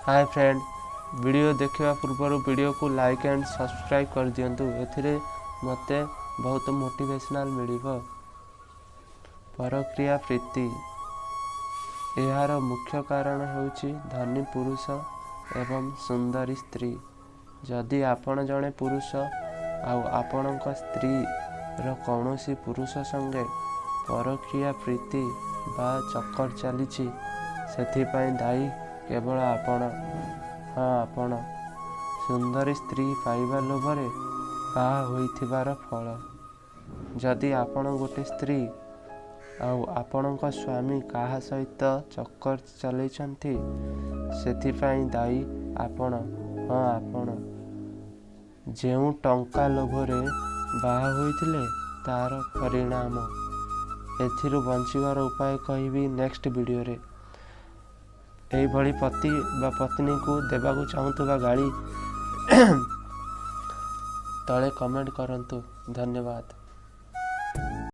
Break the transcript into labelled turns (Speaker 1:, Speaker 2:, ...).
Speaker 1: Hi friend, video देखा पूर्व video को लाइक एंड सब्सक्राइब कर दिंतु। एथिरे मते बहुत मोटिवेशनल मिलिबो। परक्रिया प्रीति यार मुख्य कारण होउची धनी पुरुष एवं सुंदरी स्त्री। जदि आपण जड़े पुरुष आपणक स्त्री कौनसी पुरुष संगे परक्रिया प्रीति बा चक्कर चली से दायी केवल आपण। हाँ, आपण सुंदरी स्त्री पाइबा लोभरे बाहा होइथिबार फल। जदि आपण गोटे स्त्री आपणक स्वामी काहा सहित चक्कर चलैछंती सेथिपाई दायी आपण। हाँ, आपण जेउ टंका लोभरे बाहा होइथिले तार परिणाम। एथिरु बंचिबार उपाय कहिबी नेक्स्ट वीडियो रे। एही भली पति बा पत्नी को देबाकू चाहूथुबा गाली तले कमेंट करंतु। धन्यवाद।